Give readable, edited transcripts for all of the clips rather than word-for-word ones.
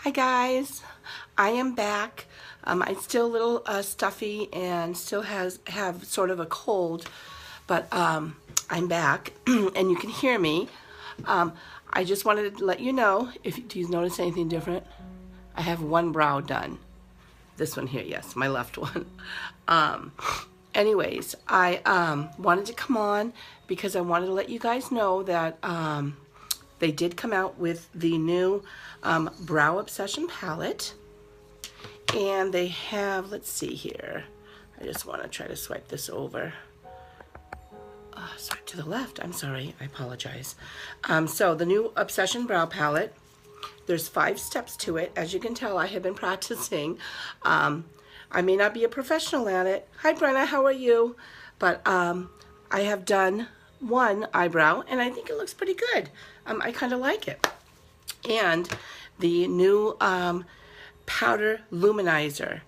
Hi guys, I am back. I'm still a little stuffy and still have sort of a cold, but I'm back and you can hear me. I just wanted to let you know, do you notice anything different? I have one brow done. This one here, yes, my left one. Anyways, I wanted to come on because I wanted to let you guys know that they did come out with the new Brow Obsession palette. And they have, let's see here. I just want to try to swipe this over. Swipe to the left. I'm sorry. I apologize. So the new Obsession Brow Palette. There's 5 steps to it. As you can tell, I have been practicing. I may not be a professional at it. Hi, Brenna. How are you? But I have done one eyebrow, and I think it looks pretty good. I kind of like it. And the new powder luminizer.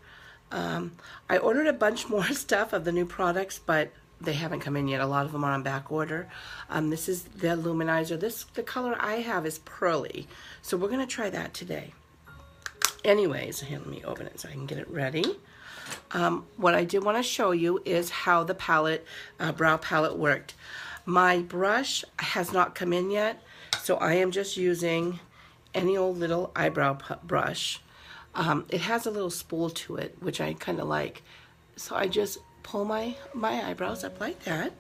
I ordered a bunch more stuff of the new products, but they haven't come in yet. A lot of them are on back order. This is the luminizer. The color I have is pearly, so we're going to try that today. Anyways, here, let me open it so I can get it ready. What I did want to show you is how the palette, brow palette worked. My brush has not come in yet, so I am just using any old little eyebrow brush. It has a little spool to it, which I kind of like. So I just pull my eyebrows up like that,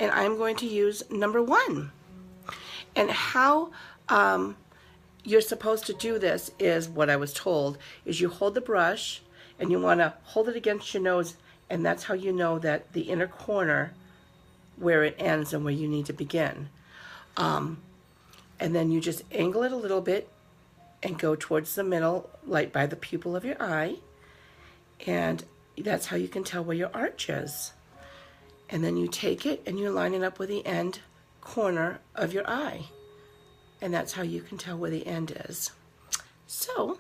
and I'm going to use number 1. And how you're supposed to do this is what I was told, is you hold the brush and you want to hold it against your nose, and that's how you know that the inner corner where it ends and where you need to begin. And then you just angle it a little bit and go towards the middle, like by the pupil of your eye, and that's how you can tell where your arch is. And then you take it and you line it up with the end corner of your eye, and that's how you can tell where the end is. So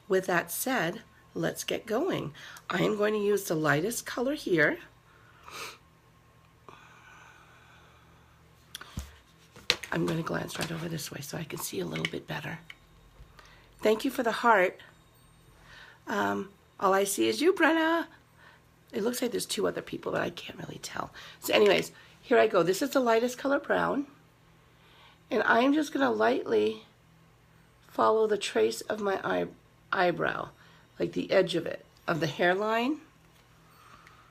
with that said, let's get going. I am going to use the lightest color here. I'm going to glance right over this way so I can see a little bit better. Thank you for the heart. All I see is you, Brenna. It looks like there's 2 other people, but I can't really tell. So anyways, here I go. This is the lightest color brown. And I am just going to lightly follow the trace of my eyebrow, like the edge of it, of the hairline.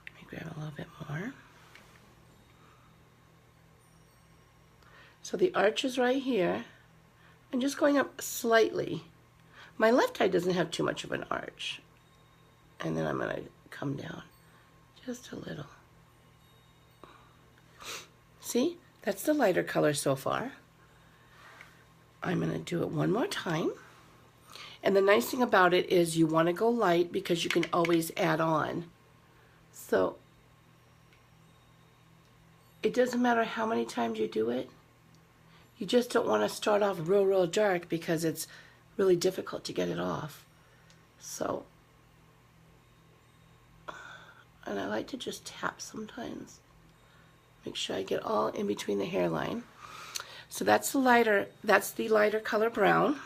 Let me grab a little bit more. So the arch is right here. I'm just going up slightly. My left eye doesn't have too much of an arch. And then I'm going to come down just a little. See? That's the lighter color so far. I'm going to do it one more time. And the nice thing about it is you want to go light because you can always add on. So it doesn't matter how many times you do it. You just don't want to start off real dark because it's really difficult to get it off. So, and I like to just tap sometimes. Make sure I get all in between the hairline. So that's the lighter color brown,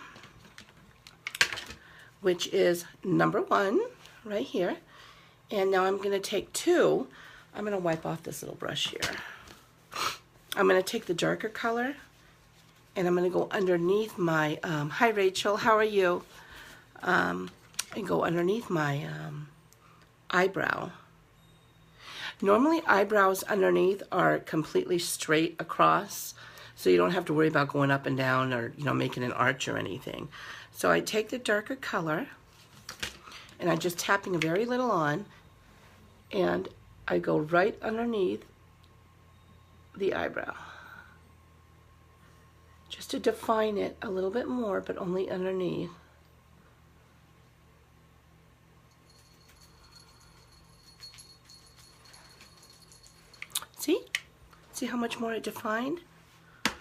which is number 1 right here. And now I'm going to take 2. I'm going to wipe off this little brush here. I'm going to take the darker color, and I'm going to go underneath my, hi Rachel, how are you? And go underneath my eyebrow. Normally eyebrows underneath are completely straight across, so you don't have to worry about going up and down or, you know, making an arch or anything. So I take the darker color, and I'm just tapping very little on, and I go right underneath the eyebrow. Just to define it a little bit more, but only underneath. See? See how much more it defined? Let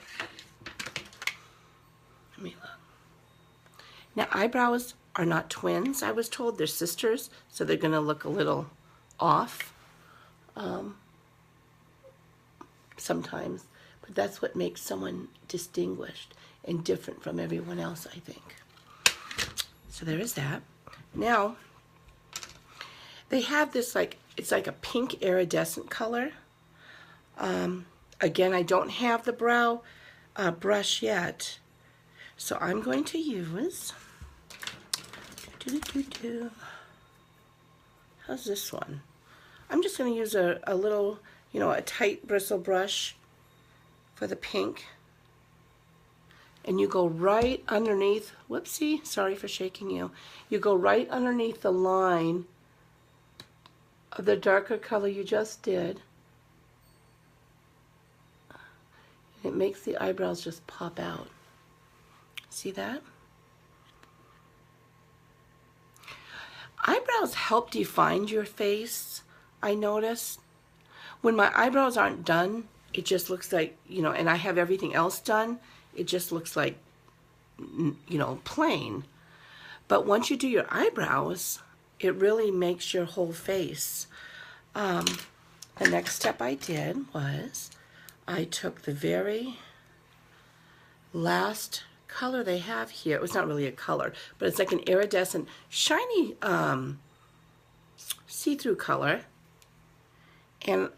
me look. Now, eyebrows are not twins, I was told. They're sisters, so they're going to look a little off sometimes. But that's what makes someone distinguished and different from everyone else, I think. So there is that. Now, they have this like, it's like a pink iridescent color. Again, I don't have the brow brush yet. So I'm going to use, how's this one? I'm just going to use a little, you know, a tight bristle brush for the pink. And you go right underneath, whoopsie, sorry for shaking you. You go right underneath the line of the darker color you just did. It makes the eyebrows just pop out. See that? Eyebrows help define your face, I notice. When my eyebrows aren't done, it just looks like, you know, and I have everything else done, it just looks like, you know, plain. But once you do your eyebrows, it really makes your whole face. The next step I did was I took the very last color they have here. It was not really a color, but it's like an iridescent, shiny see-through color. And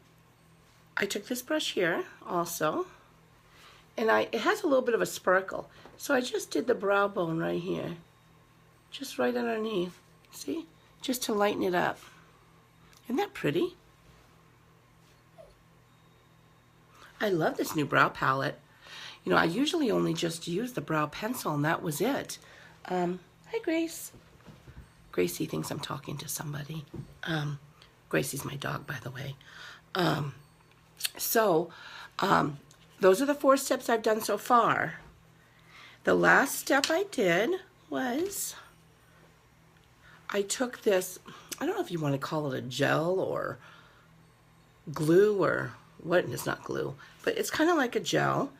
I took this brush here also, and it has a little bit of a sparkle. So I just did the brow bone right here, just right underneath, see? Just to lighten it up. Isn't that pretty? I love this new brow palette. You know, I usually only just use the brow pencil and that was it. Hi, Grace. Gracie thinks I'm talking to somebody. Gracie's my dog, by the way. Those are the 4 steps I've done so far. The last step I did was I took this, I don't know if you want to call it a gel or glue or what, it's not glue, but it's kind of like a gel,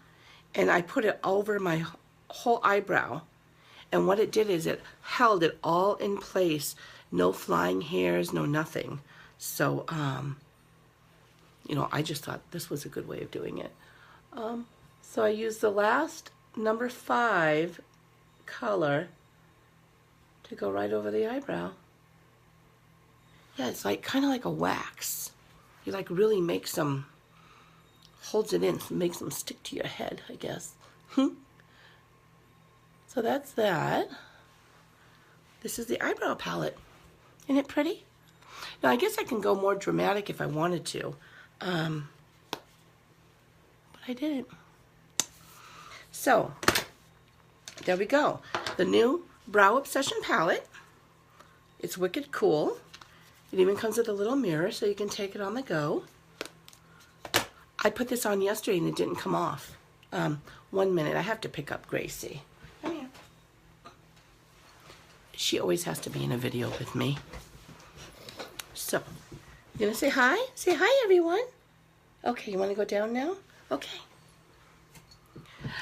and I put it over my whole eyebrow, and what it did is it held it all in place, no flying hairs, no nothing. So, you know, I just thought this was a good way of doing it. So I used the last number 5 color to go right over the eyebrow. Yeah, it's like kind of like a wax. You like really makes them, holds it in, makes them stick to your head, I guess. So that's that. This is the eyebrow palette. Isn't it pretty? Now I guess I can go more dramatic if I wanted to, but I didn't. So there we go. The new Brow Obsession palette. It's wicked cool. It even comes with a little mirror so you can take it on the go. I put this on yesterday and it didn't come off. 1 minute, I have to pick up Gracie. Come here. She always has to be in a video with me. So, you gonna say hi? Say hi, everyone. Okay, you wanna go down now? Okay.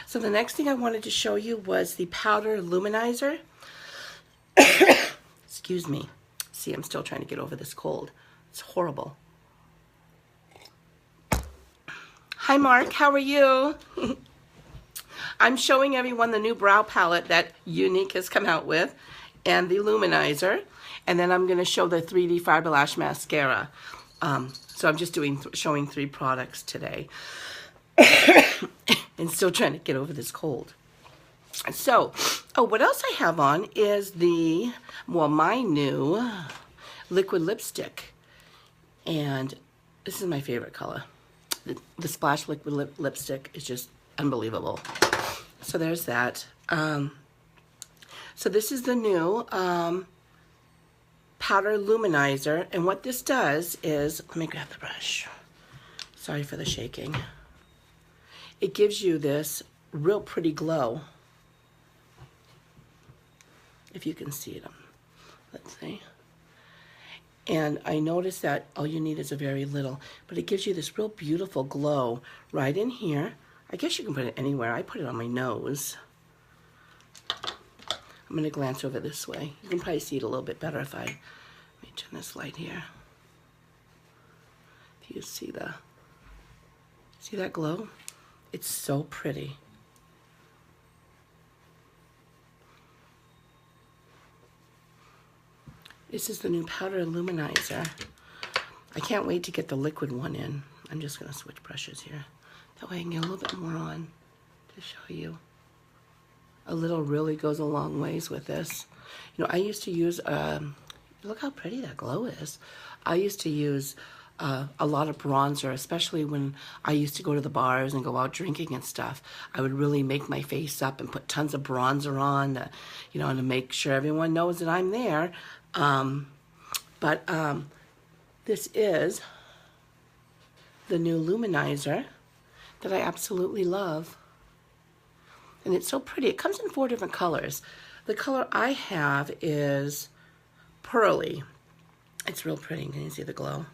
So the next thing I wanted to show you was the powder luminizer. Excuse me. See, I'm still trying to get over this cold. It's horrible. Hi, Mark. How are you? I'm showing everyone the new brow palette that Younique has come out with and the luminizer. And then I'm going to show the 3D Fiber Lash Mascara. So I'm just showing 3 products today. And still trying to get over this cold. So, what else I have on is my new liquid lipstick. And this is my favorite color. The Splash liquid lipstick is just unbelievable. So there's that. So this is the new powder luminizer. And what this does is, let me grab the brush. Sorry for the shaking. It gives you this real pretty glow. If you can see it, let's see. And I noticed that all you need is a very little, but it gives you this real beautiful glow right in here. I guess you can put it anywhere. I put it on my nose. I'm going to glance over this way. You can probably see it a little bit better if let me turn this light here. If you see that glow? It's so pretty. This is the new powder luminizer. I can't wait to get the liquid one in. I'm just going to switch brushes here. That way I can get a little bit more on to show you. A little really goes a long ways with this. You know, I used to use, look how pretty that glow is. I used to use a lot of bronzer, especially when I used to go to the bars and go out drinking and stuff. I would really make my face up and put tons of bronzer on, you know, to make sure everyone knows that I'm there. This is the new luminizer that I absolutely love. And it's so pretty. It comes in 4 different colors. The color I have is pearly. It's real pretty. Can you see the glow?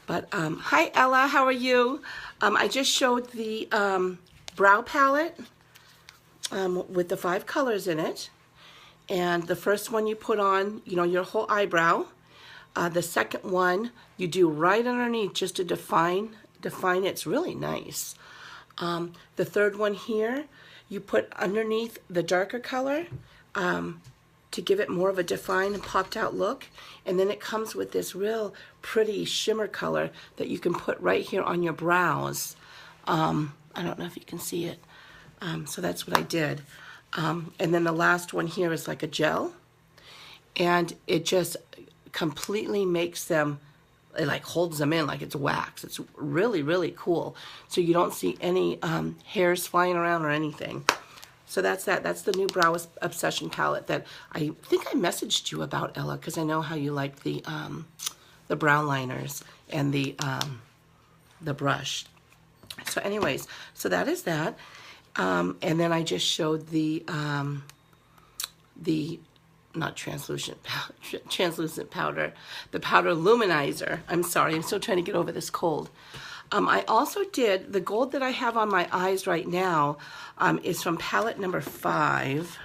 Hi Ella, how are you? I just showed the brow palette with the 5 colors in it. And the first one you put on, you know, your whole eyebrow. The second one you do right underneath just to define it. It's really nice. The third one here, you put underneath the darker color to give it more of a defined and popped out look. And then it comes with this real pretty shimmer color that you can put right here on your brows. I don't know if you can see it. So that's what I did. And then the last one here is like a gel. And it just completely makes them, it like holds them in like it's wax. It's really, really cool. So you don't see any hairs flying around or anything. So that's that. That's the new Brow Obsession palette that I think I messaged you about, Ella, because I know how you like the brow liners and the brush. So anyways, so that is that. And then I just showed the not translucent powder, the powder luminizer. I'm sorry, I'm still trying to get over this cold. I also did, the gold that I have on my eyes right now is from palette number 5.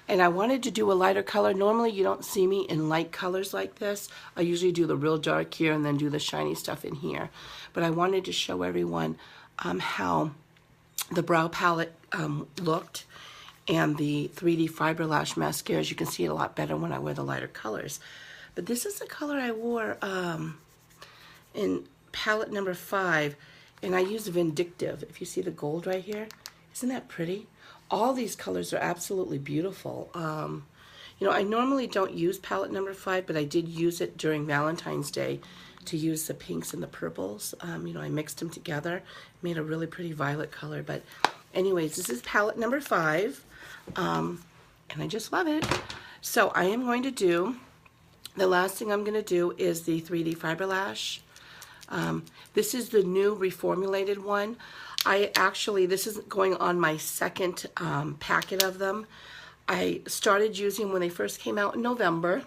And I wanted to do a lighter color. Normally you don't see me in light colors like this. I usually do the real dark here and then do the shiny stuff in here. But I wanted to show everyone how the brow palette looked. And the 3D Fiber Lash mascaras, you can see it a lot better when I wear the lighter colors. But this is the color I wore in palette number 5, and I used Vindictive. If you see the gold right here, isn't that pretty? All these colors are absolutely beautiful. You know, I normally don't use palette number 5, but I did use it during Valentine's Day to use the pinks and the purples. You know, I mixed them together, made a really pretty violet color. But anyways, this is palette number 5. And I just love it. So I am going to do, the last thing I'm going to do is the 3D Fiber Lash. This is the new reformulated one. This is going on my second packet of them. I started using when they first came out in November.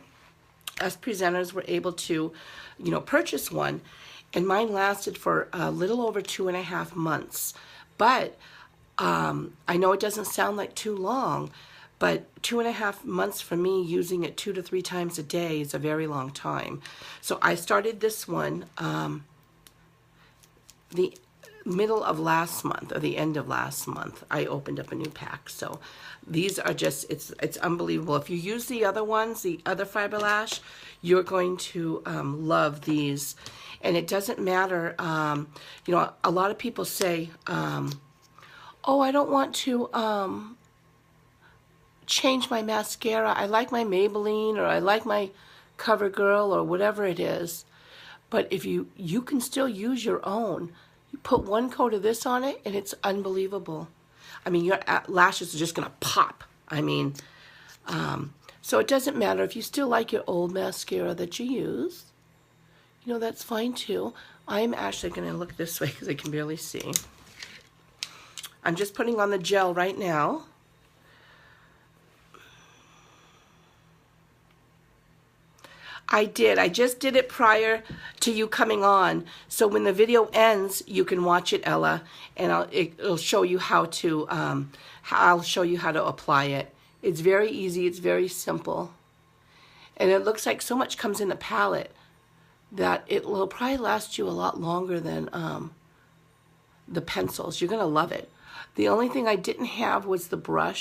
Us presenters were able to, you know, purchase one. And mine lasted for a little over 2.5 months. But I know it doesn't sound like too long, but 2.5 months for me using it 2 to 3 times a day is a very long time. So I started this one the middle of last month or the end of last month. I opened up a new pack. So these are just, it's unbelievable. If you use the other ones, the other Fiber Lash, you're going to love these. And it doesn't matter, you know, a lot of people say, oh, I don't want to change my mascara. I like my Maybelline, or I like my CoverGirl, or whatever it is. But if you can still use your own. You put one coat of this on it, and it's unbelievable. I mean, your lashes are just going to pop. I mean, so it doesn't matter if you still like your old mascara that you use. You know, that's fine too. I'm actually going to look this way because I can barely see. I'm just putting on the gel right now. I did. I just did it prior to you coming on. So when the video ends, you can watch it, Ella, and it'll show you how to. I'll show you how to apply it. It's very easy. It's very simple, and it looks like so much comes in the palette that it will probably last you a lot longer than the pencils. You're gonna love it. The only thing I didn't have was the brush.